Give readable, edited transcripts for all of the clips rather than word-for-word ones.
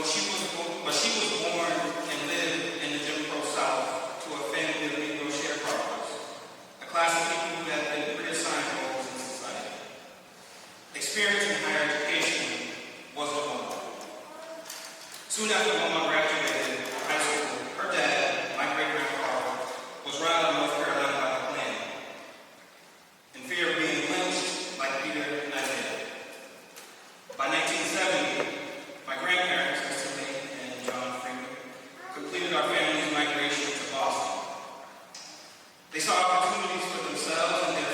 she was born and lived in the Jim Crow South to a family of Negro sharecroppers, a class of people who had been reassigned roles in society. Experience in higher education was the one. Soon after Mama graduated high school, her dad, my great-grandfather, was run out of North Carolina by the Klan in fear of being lynched like Peter and Isaiah. By 1970, my grandparents, Hester Mae and John Freeman, completed our family's migration to Boston. They saw opportunities for themselves and their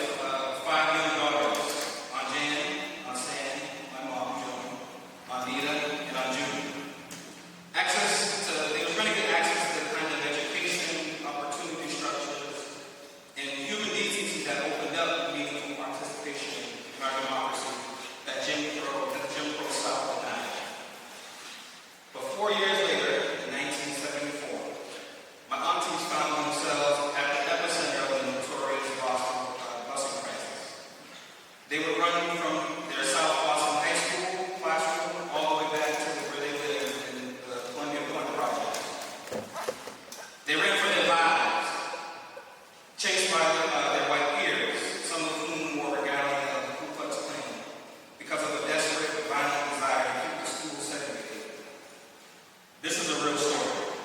5 young daughters, Aunt Jan, Aunt Sam, my mom, Joan, Aunt Nita, and Aunt June. They were trying to get access to the kind of education, opportunity structures, and human decency that opened up meaningful participation in our democracy that the Jim Crow South denied. But 4 years later, in 1974, my aunties found themselves at the epicenter of the notorious Boston busing crisis. They were running from their South Boston High School classroom all the way back to where they lived in the Columbia Point Project. They ran for their lives, chased by their white peers, some of whom wore regalia of the Ku Klux Klan, because of a desperate, violent desire to keep the school segregated. This is a real story.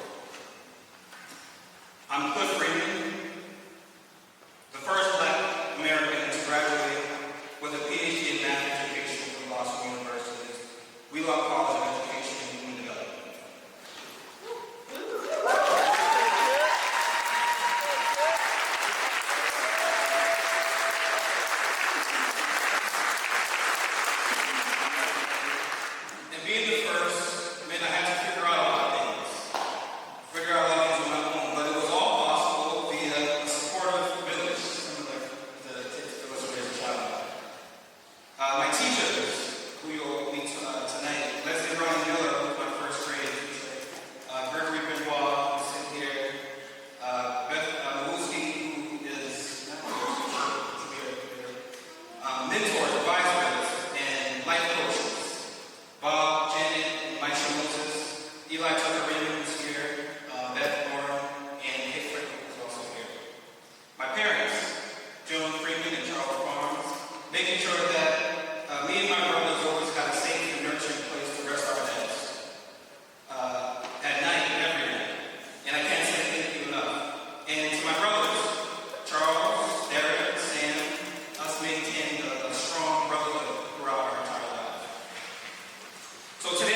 I'm Cliff Freeman, the first Black American to graduate with a PhD in math education from Boston University's Wheelock College of Education and Human Development. And being the first meant I had to figure out a lot of things on my own, but it was all possible via a supportive village, similar to the village where as a child. My teachers, who you'll meet tonight, Leslie Ron Miller, who was my first grade teacher, Gregory Benoit, who's sitting here, Beth Mawuski, who is mentors, advisors, and life coaches. Bob, Janet, Mike Moses, Eli Tucker Raymond is here, Bezmore, and Kate Frickle is also here. My parents, Joan Freeman and Charles Barnes, making sure that me and my brothers always had a safe and nurturing place to rest our heads at night and every night. And I can't say thank you enough. And to my brothers, Charles, Derek, Sam, us maintaining a strong brotherhood throughout our entire lives. So today